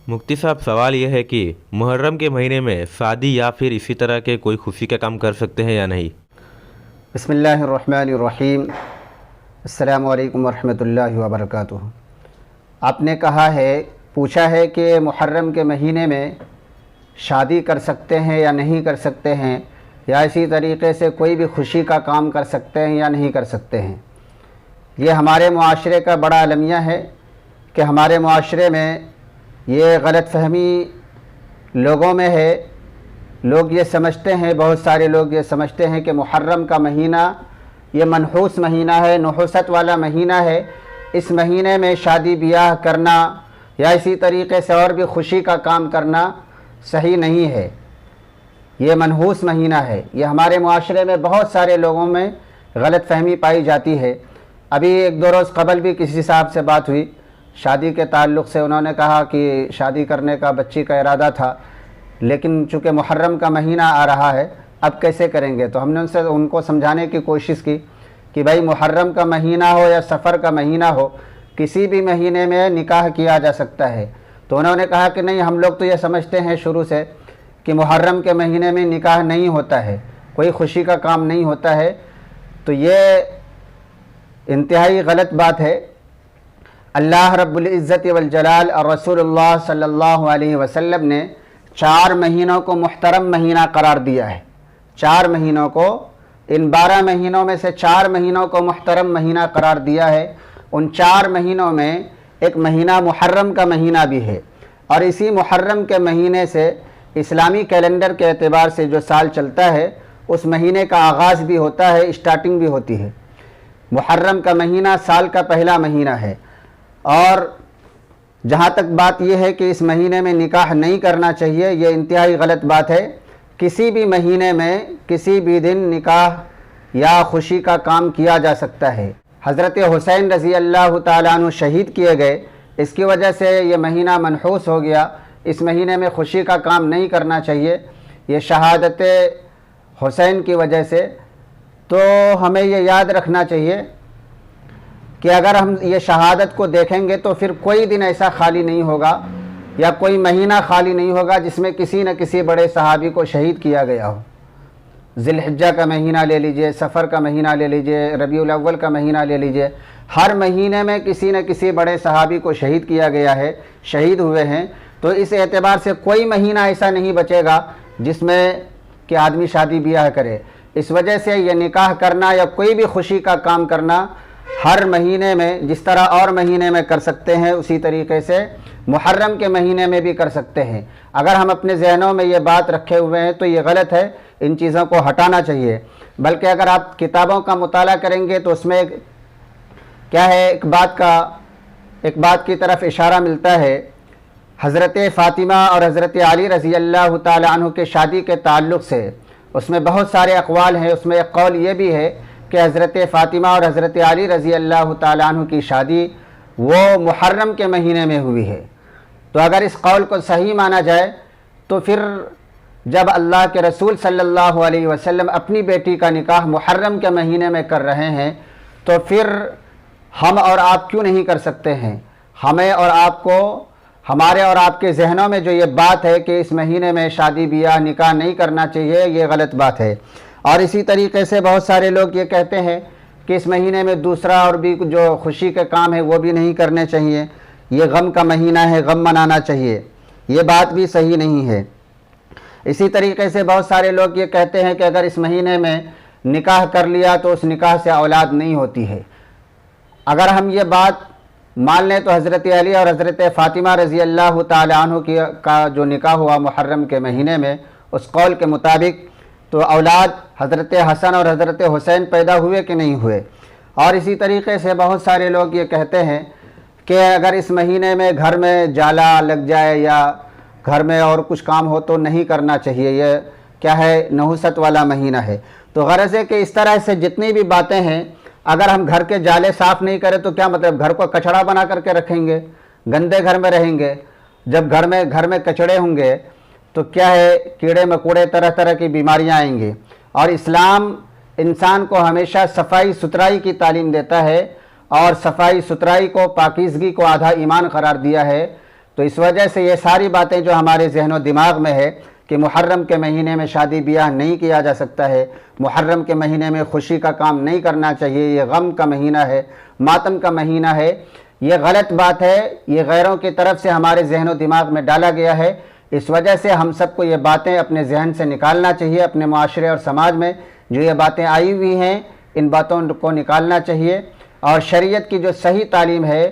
मुफ्ती साहब, सवाल यह है कि मुहर्रम के महीने में शादी या फिर इसी तरह के कोई खुशी का काम कर सकते हैं या नहीं। बिस्मिल्लाहिर्रहमानिर्रहीम। अस्सलामु अलैकुम वरहमतुल्लाहि वबरकातुहू। आपने कहा है, पूछा है कि मुहर्रम के महीने में शादी कर सकते हैं या नहीं कर सकते हैं, या इसी तरीक़े से कोई भी खुशी का काम कर सकते हैं या नहीं कर सकते हैं। ये हमारे मुआशरे का बड़ा अलमिया है कि हमारे मुआशरे में ये गलत फहमी लोगों में है। लोग ये समझते हैं, बहुत सारे लोग ये समझते हैं कि मुहर्रम का महीना ये मनहूस महीना है, नुहूसत वाला महीना है। इस महीने में शादी ब्याह करना या इसी तरीक़े से और भी खुशी का काम करना सही नहीं है। ये मनहूस महीना है। ये हमारे मुआशरे में बहुत सारे लोगों में गलत फहमी पाई जाती है। अभी एक दो रोज़ कबल भी किसी साहब से बात हुई शादी के ताल्लुक़ से। उन्होंने कहा कि शादी करने का बच्ची का इरादा था, लेकिन चूँकि मुहर्रम का महीना आ रहा है, अब कैसे करेंगे। तो हमने उनको समझाने की कोशिश की कि भाई मुहर्रम का महीना हो या सफ़र का महीना हो, किसी भी महीने में निकाह किया जा सकता है। तो उन्होंने कहा कि नहीं, हम लोग तो ये समझते हैं शुरू से कि मुहर्रम के महीने में निकाह नहीं होता है, कोई खुशी का काम नहीं होता है। तो ये इंतहाई गलत बात है। अल्लाह रब्बुल इज़्ज़त वल जलाल और रसूलुल्लाह सल्लल्लाहु अलैहि वसल्लम ने 4 महीनों को मुहतरम महीना करार दिया है। 4 महीनों को, इन 12 महीनों में से 4 महीनों को मुहतरम महीना करार दिया है। उन 4 महीनों में एक महीना मुहर्रम का महीना भी है, और इसी मुहर्रम के महीने से इस्लामी कैलेंडर के एतबार से जो साल चलता है, उस महीने का आगाज़ भी होता है, स्टार्टिंग भी होती है। मुहर्रम का महीना साल का पहला महीना है। और जहाँ तक बात यह है कि इस महीने में निकाह नहीं करना चाहिए, ये इंतहाई गलत बात है। किसी भी महीने में किसी भी दिन निकाह या खुशी का काम किया जा सकता है। हज़रत हुसैन रज़ी अल्लाह ताला अन्हु शहीद किए गए, इसकी वजह से ये महीना मनहूस हो गया। इस महीने में खुशी का काम नहीं करना चाहिए, ये शहादत हुसैन की वजह से। तो हमें ये याद रखना चाहिए कि अगर हम ये शहादत को देखेंगे तो फिर कोई दिन ऐसा खाली नहीं होगा या कोई महीना खाली नहीं होगा जिसमें किसी न किसी बड़े सहाबी को शहीद किया गया हो। ज़िलहिज्जा का महीना ले लीजिए, सफ़र का महीना ले लीजिए, रबीउल अव्वल का महीना ले लीजिए, हर महीने में किसी न किसी बड़े सहाबी को शहीद किया गया है, शहीद हुए हैं। तो इस एतबार से कोई महीना ऐसा नहीं बचेगा जिसमें कि आदमी शादी ब्याह करे। इस वजह से ये निकाह करना या कोई भी खुशी का काम करना हर महीने में, जिस तरह और महीने में कर सकते हैं, उसी तरीके से मुहर्रम के महीने में भी कर सकते हैं। अगर हम अपने जहनों में ये बात रखे हुए हैं तो ये गलत है, इन चीज़ों को हटाना चाहिए। बल्कि अगर आप किताबों का मुताला करेंगे तो उसमें क्या है, एक बात की तरफ इशारा मिलता है। हज़रत फ़ातिमा और हज़रत अली रज़ी अल्लाह ताला अन्हु के शादी के ताल्लुक़ से उसमें बहुत सारे अक़वाल हैं। उसमें एक कौल ये भी है कि हज़रत फ़ातिमा और हज़रत अली रज़ी अल्लाह ताला अन्हु की शादी वो मुहर्रम के महीने में हुई है। तो अगर इस कौल को सही माना जाए तो फिर जब अल्लाह के रसूल सल्लल्लाहु अलैहि वसल्लम अपनी बेटी का निकाह मुहर्रम के महीने में कर रहे हैं, तो फिर हम और आप क्यों नहीं कर सकते हैं। हमें और आपको, हमारे और आपके जहनों में जो ये बात है कि इस महीने में शादी ब्याह निकाह नहीं करना चाहिए, ये गलत बात है। और इसी तरीके से बहुत सारे लोग ये कहते हैं कि इस महीने में दूसरा और भी जो खुशी के काम है वो भी नहीं करने चाहिए, ये गम का महीना है, गम मनाना चाहिए। ये बात भी सही नहीं है। इसी तरीके से बहुत सारे लोग ये कहते हैं कि अगर इस महीने में निकाह कर लिया तो उस निकाह से औलाद नहीं होती है। अगर हम ये बात मान लें तो हज़रत अली और हज़रत फ़ातिमा रज़ी अल्लाह ताला अन्हु का जो निकाह हुआ मुहर्रम के महीने में, उस कौल के मुताबिक तो औलाद हज़रत हसन और हज़रत हुसैन पैदा हुए कि नहीं हुए। और इसी तरीके से बहुत सारे लोग ये कहते हैं कि अगर इस महीने में घर में जाला लग जाए या घर में और कुछ काम हो तो नहीं करना चाहिए, ये क्या है, नहुसत वाला महीना है। तो गरज है कि इस तरह से जितनी भी बातें हैं, अगर हम घर के जाले साफ़ नहीं करें तो क्या मतलब, घर को कचड़ा बना करके रखेंगे, गंदे घर में रहेंगे। जब घर में कचड़े होंगे तो क्या है, कीड़े मकोड़े तरह तरह की बीमारियां आएंगी। और इस्लाम इंसान को हमेशा सफाई सुथराई की तालीम देता है, और सफाई सुथराई को, पाकीज़गी को आधा ईमान करार दिया है। تو اس وجہ سے یہ ساری باتیں جو ہمارے ذہن و دماغ میں ہے کہ محرم کے مہینے میں شادی بیاہ نہیں کیا جا سکتا ہے، محرم کے مہینے میں خوشی کا کام نہیں کرنا چاہیے، یہ غم کا مہینہ ہے، ماتم کا مہینہ ہے، یہ غلط بات ہے، یہ غیروں کی طرف سے ہمارے ذہن و دماغ میں ڈالا گیا ہے۔ اس وجہ سے ہم سب کو یہ باتیں اپنے ذہن سے نکالنا چاہیے، اپنے معاشرے اور سماج میں جو یہ باتیں آئی ہوئی ہیں ان باتوں کو نکالنا چاہیے، اور شریعت کی جو صحیح تعلیم ہے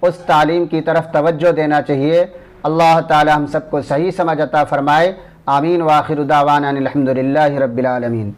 اس تعلیم کی طرف توجہ دینا چاہیے۔ اللہ تعالی ہم سب کو صحیح سمجھ عطا فرمائے۔ آمین۔ وآخر دعوانا الحمدللہ رب العالمین۔